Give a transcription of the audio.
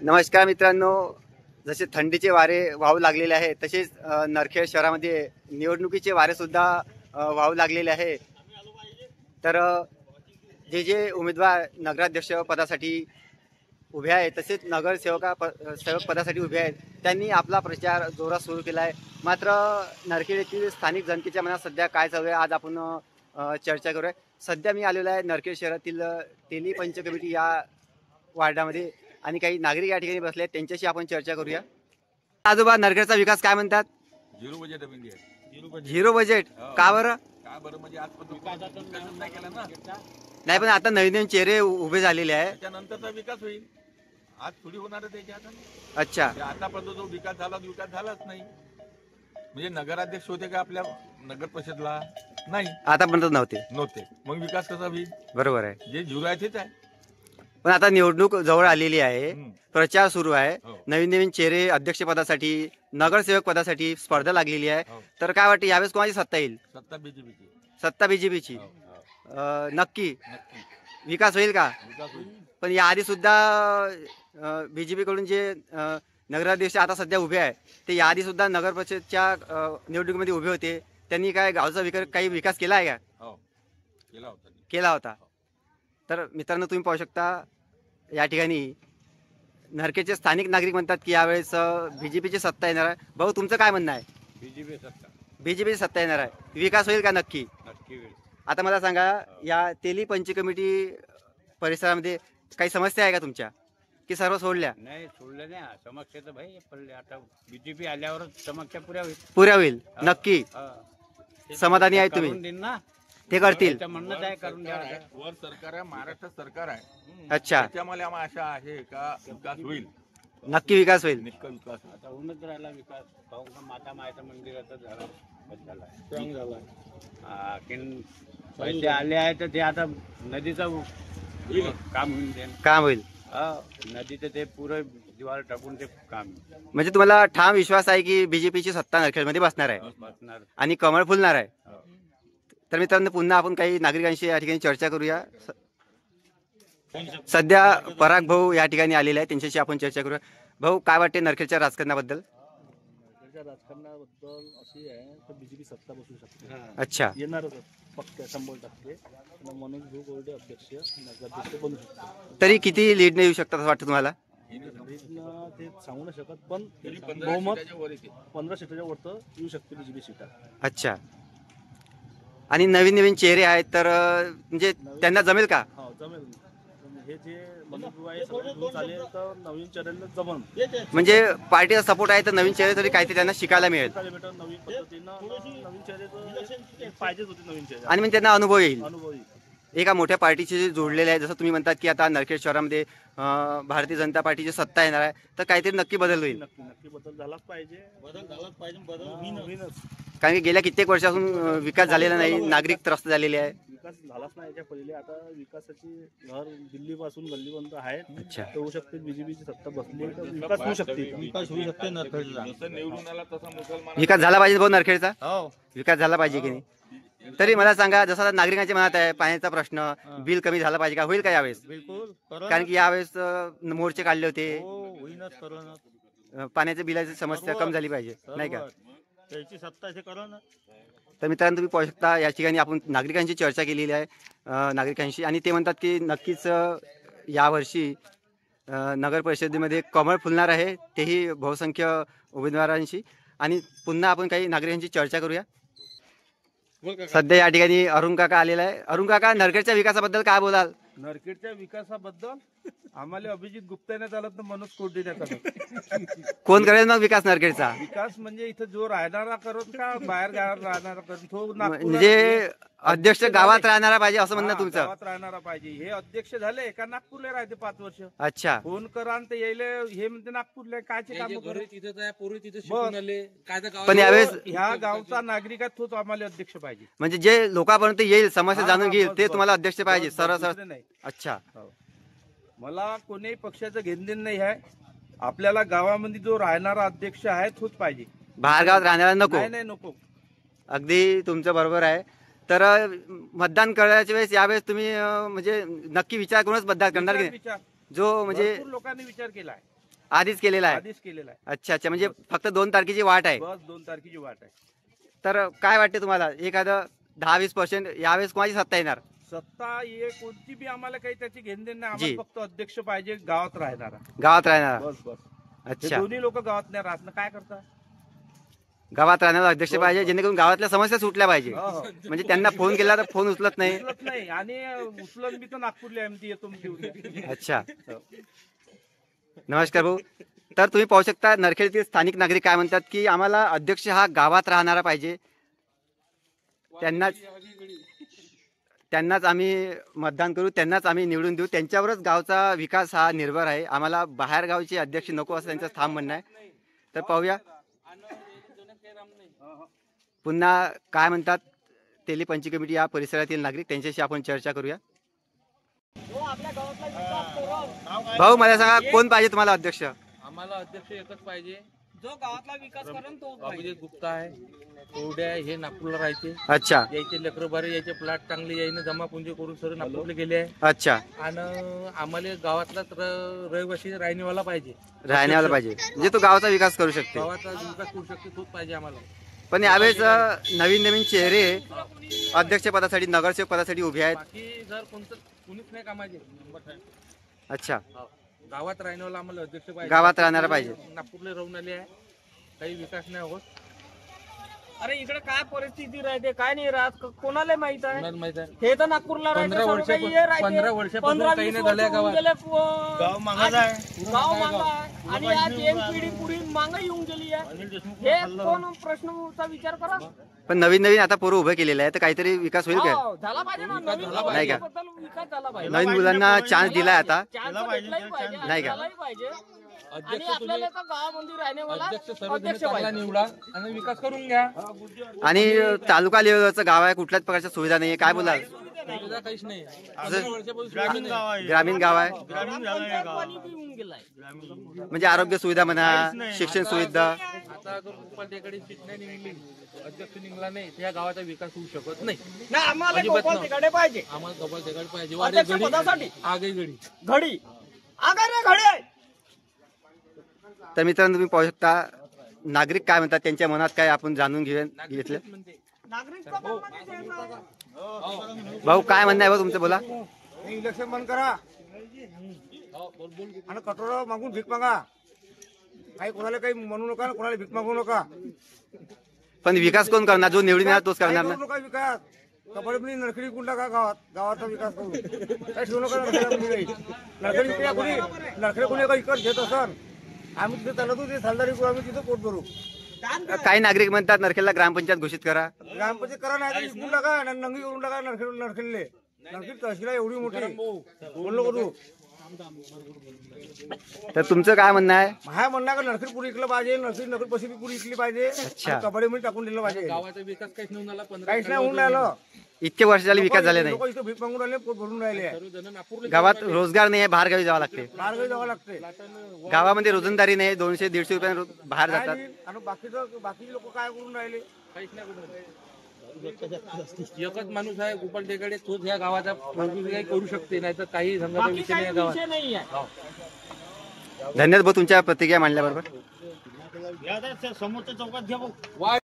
नमस्कार मित्रांनो, जसे थंडीचे वारे वाहू लागलेले आहे तसेच नरखेड शहरामध्ये निवडणुकीचे वारे सुद्धा वाहू लागलेले आहे। तर जे जे उमेदवार नगराध्यक्ष पदासाठी उभे आहेत तसेच सेवक पदासाठी उभे आहेत त्यांनी आपला प्रचार जोरात सुरू केला आहे। मात्र नरखेड येथील स्थानिक जनतेच्या मनात सध्या काय चालू आहे आज आपण चर्चा करूया। सध्या मी आलेलो आहे नरखेड शहरातील तेली पंचकमिटी या वार्डामध्ये आणि काही नागरिक या ठिकाणी बसले आहेत, त्यांच्याशी आपण चर्चा करूया। आजोबा, नरखेडचा विकास काय म्हणतात? झिरो बजेट झिरो बजेट का बरं? का बरं म्हणजे आजपर्यंत नाही केला ना। नाही, पण आता नवीन नवीन चेहरे उभे झालेले आहे, त्याच्यानंतरचा विकास होईल। आज थोडी होणार आहे त्याच्यात। अच्छा, आतापर्यंत जो विकास झालाच नाही। म्हणजे नगराध्यक्ष होते का आपल्या नगर परिषदला? नाही, आतापर्यंत नव्हते। मग विकास कसा होईल? बरोबर आहे, जे झिरो आहे तेच आहे। पण आता निवडणूक जवळ आलेली आहे, प्रचार सुरू आहे, हो. नवीन नवीन चेहरे अध्यक्षपदासाठी नगरसेवक पदासाठी स्पर्धा लागलेली आहे। हो. तर काय वाटतं यावेळेस कोणाची सत्ता येईल? सत्ता बीजेपीची। सत्ता बीजेपीची? हो. नक्की विकास होईल का? विकास होईल। पण याआधी सुद्धा बीजेपी कडून जे नगराध्यक्ष आता सध्या उभे आहे ते याआधी सुद्धा नगर परिषदच्या निवडणुकीमध्ये उभे होते, त्यांनी काय गावचा काही विकास केला आहे का? हो, केला होता। तर मित्रांनो, तुम्ही पाहू शकता या ठिकाणी नरखेडचे स्थानिक नागरिक म्हणतात की यावेळेस बीजेपीची सत्ता येणार आहे। भाऊ, तुमचं काय म्हणणं आहे? बीजेपीची सत्ता येणार आहे, विकास होईल का? नक्की होईल। आता मला सांगा, या तेली पंचकमिटी परिसरामध्ये काही समस्या आहे का तुमच्या, की सर्व सोडल्या? नाही, सोडलं नाही। समस्या तर भाई पडले, आता बीजेपी आल्यावर समस्या पुऱ्या होईल नक्की? समाधानी आहे तुम्ही? देईन ना, ते करतील म्हणणं आहे, करून द्या। वर सरकार आहे, महाराष्ट्र सरकार आहे। अच्छा, त्याच्यामुळे आम्हाला आशा आहे का विकास होईल, नक्की विकास होईल। निश्चित विकास होईल। आता होऊनच राहिला विकास। पाहू का, माता मायचं मंदिराचा झाला, स्ट्रॉंग झाला। पैसे आले आहे तर ते आता नदीचं काम होईल। नदीचं ते पुरं दिवार टाकून ते काम म्हणजे तुम्हाला ठाम विश्वास आहे की बीजेपीची सत्ता नरखेडमध्ये बसणार आहे बसणार। आणि कमळ फुलणार आहे? तर मित्रांनो, पुन्हा आपण काही नागरिकांशी या ठिकाणी चर्चा करूया। सध्या पराग भाऊ या ठिकाणी आलेले आहेत, त्यांच्याशी आपण चर्चा करूया। भाऊ, काय वाटते नरखेडच्या राजकारणाबद्दल? नरखेडच्या राजकारणाबद्दल अशी आहे तर बीजेपी सत्ता बसू शकते। अच्छा, येणारच पक्का 100%। मनोज भाऊ गोरडे अध्यक्ष नगराध्यक्ष बनू शकतो। तरी किती लीड येऊ शकतात असं वाटतं तुम्हाला? लीडनं ते सांगू नाही शकत, पण बहुमत 15 सीटाच्या वरतं येऊ शकते बीजेपी सीटा। अच्छा, आणि नवीन नवीन चेहरे आहेत तर म्हणजे त्यांना जमेल का? हो, जमेल। हे जे मनोज भाऊ आहे सगळे घेऊन चालेल तर नवीन चॅनलला जमन। म्हणजे पार्टीचा सपोर्ट आहे तर नवीन चेहरे तरी काहीतरी त्यांना शिकायला मिळेल नवीन पद्धतीनं नवीन चेहरे पाहिजेच होते, नवीन चेहरे आणि म्हणजे त्यांना अनुभव येईल। अनुभवी एका मोठ्या पार्टीचे जे जोडलेले आहे, जसं तुम्ही म्हणतात की आता नरखेड शहरामध्ये भारतीय जनता पार्टीची सत्ता येणार आहे तर काहीतरी नक्की बदल होईल। नक्की बदल झालाच पाहिजे। कारण की गेल्या कित्येक वर्षापासून विकास झालेला नाही, नागरिक त्रस्त झालेले आहे। विकास झालाच नाही याच्या पहिले। आता विकासाची घर दिल्ली पासून गल्लीपर्यंत आहे। अच्छा, होऊ शकते बीजेपीची सत्ता बसली तर विकास होऊ शकते। जसं निवडून आला तसा मुसलमान विकास झाला पाहिजे भाऊ नरखेडचा? हो, विकास झाला पाहिजे की नाही? तरी मला सांगा, जसा नागरिकांच्या मनात आहे पाण्याचा प्रश्न, बिल कमी झाला पाहिजे का? होईल का यावेळेस? बिलकुल। कारण की यावेळेस मोर्चे काढले होते, होईनच, करून पाण्याच्या बिलाची समस्या कमी झाली पाहिजे, नाही का? त्याची सत्ता इथे करा ना। तर मित्रांनो, तुम्ही पाहू शकता या ठिकाणी आपण नागरिकांशी चर्चा केलेली आहे, नागरिकांशी, आणि ते म्हणतात की नक्कीच यावर्षी नगर परिषदेमध्ये कमळ फुलणार आहे, तेही बहुसंख्य उमेदवारांशी। आणि पुन्हा आपण काही नागरिकांची चर्चा करूया। सध्या या ठिकाणी अरुण काका आलेला आहे। अरुण काका, नरखेडच्या विकासाबद्दल काय बोलाल? नरखेडच्या विकासाबद्दल आम्हाला अभिजित गुप्ता नाही चालत तर मनोज कोरडे नाही चालत। कोण करेल मग विकास नरखेडचा? विकास म्हणजे इथं जो राहणारा करत का बाहेर गावात राहणारा करत, तो म्हणजे अध्यक्ष गावात राहणारा पाहिजे असं म्हणणं तुमचं? गावात राहणारा पाहिजे। हे अध्यक्ष झाले का नागपूरला राहते 5 वर्ष। अच्छा, फोन करा आणि ते यायले हे म्हणते नागपूरला कायचे काम पण यावेळेस ह्या गावचा नागरिक आहे तोच आम्हाला अध्यक्ष पाहिजे। म्हणजे जे लोकांपर्यंत येईल, समस्या जाणून घेईल, ते तुम्हाला अध्यक्ष पाहिजे सरळ? नाही, अच्छा, मला कोणीही पक्षाचं घेणदेण नाही आहे। आपल्याला गावामध्ये जो राहणारा अध्यक्ष आहे तोच पाहिजे, बाहेर गावात राहणारा नको? नाही, नको। अगदी तुमचं बरोबर आहे। तर मतदान करायच्या वेळेस यावेळेस तुम्ही म्हणजे नक्की विचार करूनच मतदान करणार की विचार जो म्हणजे भरपूर लोकांनी विचार केला आहे। आधीच केलेला आहे. आधीच केलेला आहे. अच्छा अच्छा, म्हणजे फक्त 2 तारखेची वाट आहे. बस 2 तारखेची वाट आहे. तर काय वाटते तुम्हाला, एखादं 10-20% यावेळेस कोणाची सत्ता येणार? सत्ता ये कोणती बी आम्हाला काही त्याची घेणदेण नाही. जी. आम्हाला फक्त अध्यक्ष पाहिजे, गावात राहणारा. गावात राहणार? बस बस. हे अच्छा, दोन्ही लोक गावात नाही राहत ना, काय करता? गावात राहणारा अध्यक्ष पाहिजे, जेणेकरून गावातल्या समस्या सुटल्या पाहिजे. हो, हो. म्हणजे त्यांना फोन केला तर फोन उचलत नाही. उचलत नाही आणि उचलन बी तर नागपूरला एमटी येतो म्हणते उद्या. अच्छा, नमस्कार भाऊ. तर तुम्ही पाहू शकता नरखेडतील स्थानिक नागरिक काय म्हणतात की आम्हाला अध्यक्ष हा गावात राहणारा पाहिजे, त्यांनाच आम्ही मतदान करू, त्यांनाच आम्ही निवडून देऊ, त्यांच्यावरच गावचा विकास हा निर्भर आहे. आम्हाला बाहेर गावचे अध्यक्ष नको असं त्यांचं ठाम म्हणणं आहे. तर पाहूया पुन्हा काय म्हणतात तेली पंच कमिटी या परिसरातील नागरिक, त्यांच्याशी आपण चर्चा करूया. भाऊ मला सांगा, कोण पाहिजे तुम्हाला अध्यक्ष? आम्हाला अध्यक्ष एकच पाहिजे, जो गावातला विकास करेन तो बाबूजी गुप्ता आहे, कोरडे आहे, हे नागपूरला राहायचे. अच्छा यायचे लेकरं बारे, यायचे प्लॉट चांगले, यायनं जमा पुंजी करून सर नागपूरला गेले आहे. अच्छा, आणि आम्हाला गावातलाच रहिवासी राहणेवाला पाहिजे, राहण्याला पाहिजे, म्हणजे तो गावाचा विकास करू शकते. गावाचा विकास करू शकते तोच पाहिजे आम्हाला. पण यावेळेस नवीन नवीन चेहरे अध्यक्ष पदासाठी, नगरसेवक पदासाठी उभे आहेत. बाकी जर कोणतं कुणीच नाही कामाचे. अच्छा, गावात राहणेवाला आम्हाला अध्यक्ष पाहिजे. गावात राहणारा पाहिजे. नागपूरला राहून आले आहे, काही विकास नाही होत. अरे इकडे काय परिस्थिती राहते काय नाही राहत कोणाला माहित आहे. कोणाला माहित आहे? हे तर नागपूरला राहते, 15 सर्व काही हे राहते. 15 वर्षापासून 15-20 काही नाही झालंय वर्ष होऊन गावात. गेले, गाव मागास आहे. गाव मागं आहे. आणि आज एक पिढी पुढे मागं येऊन गेली आहे. हे कोण प्रश्नचा विचार करा. पण नवीन नवीन आता पोरं उभं केलेलं आहे, तर काहीतरी विकास होईल काय? हो, झाला पाहिजे ना, नवीन नाही का? गावाबद्दल विकास झाला पाहिजे. नवीन मुलांना चान्स दिलाय आता, चान्स भेटलाही पाहिजे, नाही का? झालाही पाहिजे. आणि अध्यक्ष आपल्याला तर गावामध्ये राहणेवाला अध्यक्ष सर्व अध्यक्ष चांगला पाहिजे. निवडा आणि विकास करून घ्या. आणि तालुका लेवलचं गाव आहे, कुठल्याच प्रकारच्या सुविधा नाही, काय बोलाल? सुविधा काहीच नाही. 15 वर्षापासून सुविधा ग्रामीण नाही. गाव आहे. ग्रामीण गाव आहे, ग्रामीण झालं आहे गाव. पाणी पिऊन गेलाय. म्हणजे आरोग्य सुविधा म्हणा, शिक्षण सुविधा. आता जर गोपालटेकडे सीट नाही निघली, अध्यक्ष निघला नाही, त्या गावाचा विकास होऊ शकत नाही. नाही आम्हाला अजिबात गोपाल नाही. तिकडे पाहिजे. आम्हाला गोपालटेकडे पाहिजे. अध्यक्ष वारे पदासाठी. घडी, आगे घडी. घडी आगारे घडी. तर मित्रांनो तुम्ही पाहू शकता नागरिक काय म्हणतात, त्यांच्या मनात काय आपण जाणून घेतलं. म्हणते नागरिकचा बहुमत आहे. भाऊ काय म्हणणं आहे भाऊ तुमचं, बोला. इलेक्शन बंद करा आणि कटोरा मागून भीक मागा. काही कोणाला काही म्हणू नका, कोणाला भीक मागू नका. पण विकास कोण करणार? जो निवडून येणार तोच करणार ना. करू नका विकास. कपडे नरखडी कुंड टाका गावात, गावाचा विकास करू. काही ठेवू नका नरखेडी. नरखेडी कोणी काही विकत घेत असन, आम्ही तिथे चालतो ते सालदारी करू, आम्ही तिथे पोट भरू. काही नागरिक म्हणतात नरखेडला ग्रामपंचायत घोषित करा. ग्रामपंचायत करा, नाही तर विकून टाका, नंगी करून टाका नरखेडले. नरखेड तहसील एवढी मोठी बोललो करू. तर तुमचं काय म्हणणं आहे? माझ्या म्हणणं का नरखेड पुरी इकलं पाहिजे, नरखेड पशी पुरी इकली पाहिजे, अच्छा. कपडे मध्ये टाकून दिलं पाहिजे. गावाचा विकास काहीच नाही झाला. 15 काहीच नाही होऊन राहिलं. इतके वर्ष झाले विकास झाले नाही. लोक इथं भीक मागून राहिले, पोट भरून राहिले. सर्वजण नागपूरला गावात रोजगार नाही आहे, बाहेर गावी जावं लागते. बाहेर जावं लागते. गावामध्ये रोजंदारी नाही, 200-150 रुपये बाहेर काय जातात. नाही. आणि बाकीचे लोक काय करून राहिले? काहीच नाही करू. एकच माणूस आहे गोपालटेकडे, तोच ह्या गावाचा काही करू शकते, नाही तर काही समजा बाकी विषय काही नाही गावात. विषय नाही आहे. धन्यवाद भाऊ तुमच्या प्रतिक्रिया मांडल्याबरोबर. समोरच्या चौकात घ्या.